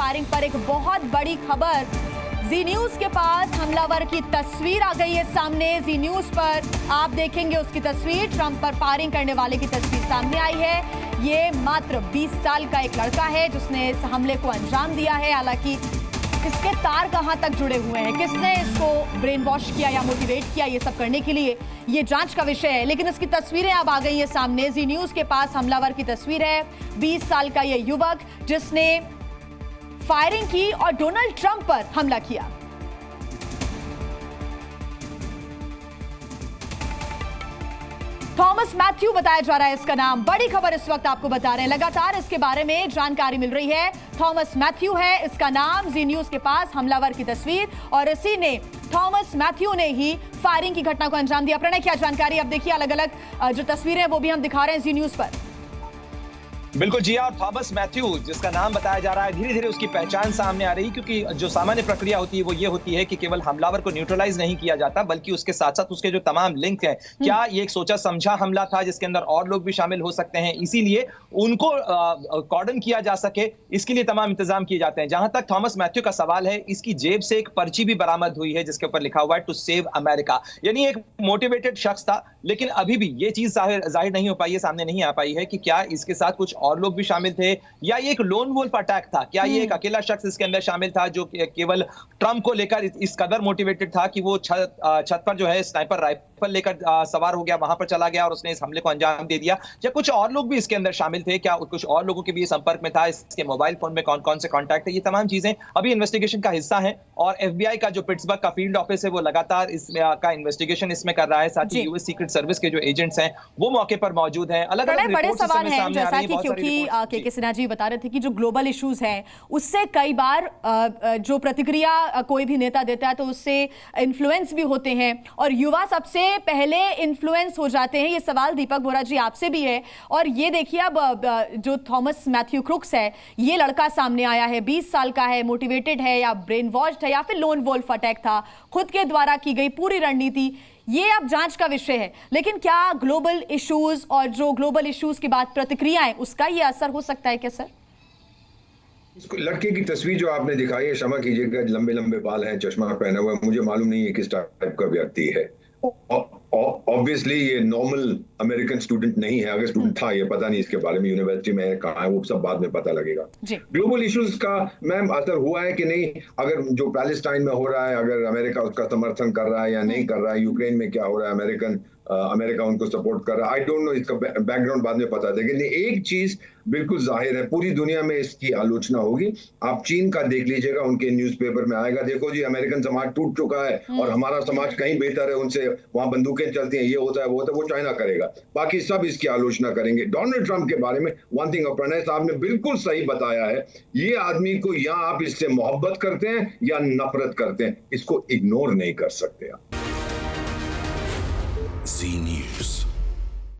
Firing पर एक बहुत बड़ी खबर। जी न्यूज के पास हमलावर की तस्वीर आ गई है सामने। जी न्यूज पर आप देखेंगे उसकी तस्वीर, ट्रंप पर फायरिंग करने वाले की तस्वीर सामने आई है। ये मात्र 20 साल का एक लड़का है जिसने इस हमले को अंजाम दिया है। हालांकि इसके तार कहां तक जुड़े हुए हैं, किसने इसको ब्रेन वॉश किया या मोटिवेट किया ये सब करने के लिए, ये जांच का विषय है। लेकिन इसकी तस्वीरें अब आ गई है सामने। जी न्यूज के पास हमलावर की तस्वीर है। 20 साल का ये युवक जिसने फायरिंग की और डोनाल्ड ट्रंप पर हमला किया। थॉमस मैथ्यू बताया जा रहा है इसका नाम। बड़ी खबर इस वक्त आपको बता रहे हैं, लगातार इसके बारे में जानकारी मिल रही है। थॉमस मैथ्यू है इसका नाम। जी न्यूज के पास हमलावर की तस्वीर और इसी ने, थॉमस मैथ्यू ने ही फायरिंग की घटना को अंजाम दिया। प्रणय, क्या जानकारी? अब देखिए अलग अलग जो तस्वीरें वो भी हम दिखा रहे हैं जी न्यूज पर। बिल्कुल जी, और थॉमस मैथ्यू जिसका नाम बताया जा रहा है, धीरे धीरे उसकी पहचान सामने आ रही है। क्योंकि जो सामान्य प्रक्रिया होती है वो ये होती है कि केवल हमलावर को न्यूट्रलाइज नहीं किया जाता, बल्कि उसके साथ साथ उसके जो तमाम लिंक हैं, क्या ये एक सोचा समझा हमला था जिसके अंदर और लोग भी शामिल हो सकते हैं, इसीलिए उनको कॉर्डन किया जा सके, इसके लिए तमाम इंतजाम किए जाते हैं। जहां तक थॉमस मैथ्यू का सवाल है, इसकी जेब से एक पर्ची भी बरामद हुई है जिसके ऊपर लिखा हुआ है टू सेव अमेरिका। यानी एक मोटिवेटेड शख्स था, लेकिन अभी भी ये चीज जाहिर नहीं हो पाई है, सामने नहीं आ पाई है कि क्या इसके साथ कुछ और लोग भी शामिल थे या ये एक लोन वुल्फ अटैक था। क्या ये एक अकेला शख्स इसके अंदर शामिल था जो केवल ट्रंप को लेकर इस कदर मोटिवेटेड था कि वो छत पर जो है स्नाइपर राइफल लेकर सवार हो गया, वहां पर चला गया और उसने इस हमले को अंजाम दे दिया, या कुछ और लोग भी इसके अंदर शामिल थे? क्या कुछ और लोगों के भी संपर्क में था? इसके मोबाइल फोन में कौन कौन से कॉन्टैक्ट है? ये तमाम चीजें अभी इन्वेस्टिगेशन का हिस्सा है और एफबीआई का जो पिट्सबर्ग का फील्ड ऑफिस है वो लगातार इसका इन्वेस्टिगेशन इसमें कर रहा है। साथ ही यूएस सीक्रेट सर्विस के जो एजेंट्स हैं वो मौके पर मौजूद हैं। अलग अलग बड़े सवाल हैं, जैसा कि क्योंकि के सिन्हा जी बता रहे थे कि जो ग्लोबल इश्यूज हैं उससे कई बार जो प्रतिक्रिया कोई भी नेता देता है तो उससे इन्फ्लुएंस भी होते हैं और युवा सबसे पहले इन्फ्लुएंस हो जाते हैं। ये सवाल दीपक बोरा जी आपसे भी है। और ये देखिए अब जो थॉमस मैथ्यू क्रुक्स है, ये लड़का सामने आया है, 20 साल का है, मोटिवेटेड है या ब्रेन वॉश्ड है या फिर लोन वुल्फ अटैक था, खुद के द्वारा की गई पूरी रणनीति, ये अब जांच का विषय है। लेकिन क्या ग्लोबल इश्यूज और जो ग्लोबल इश्यूज के बाद प्रतिक्रियाएं, उसका ये असर हो सकता है क्या सर? लड़के की तस्वीर जो आपने दिखाई है, क्षमा कीजिएगा, लंबे लंबे बाल हैं, चश्मा पहना हुआ है, मुझे मालूम नहीं है किस टाइप का व्यक्ति है। ऑब्वियसली ये नॉर्मल अमेरिकन स्टूडेंट नहीं है। अगर स्टूडेंट था, ये पता नहीं इसके बारे में, यूनिवर्सिटी में कहाँ है वो सब बाद में पता लगेगा। ग्लोबल इश्यूज का मैम असर हुआ है कि नहीं? अगर जो पैलेस्टाइन में हो रहा है, अगर अमेरिका उसका समर्थन कर रहा है या नहीं कर रहा है, यूक्रेन में क्या हो रहा है, अमेरिका उनको सपोर्ट कर रहा है, आई डोंट नो, इसका बैकग्राउंड बाद में पता है। लेकिन एक चीज बिल्कुल जाहिर है, पूरी दुनिया में इसकी आलोचना होगी। आप चीन का देख लीजिएगा, उनके न्यूज़पेपर में आएगा, देखो जी अमेरिकन समाज टूट चुका है और हमारा समाज कहीं बेहतर है उनसे, वहां बंदूकें चलती हैं, ये होता है वो होता है, वो चाइना करेगा, बाकी सब इसकी आलोचना करेंगे। डोनाल्ड ट्रंप के बारे में वन थिंग, प्रणय साहब ने बिल्कुल सही बताया है, ये आदमी को या आप इससे मोहब्बत करते हैं या नफरत करते हैं, इसको इग्नोर नहीं कर सकते आप। जी न्यूज।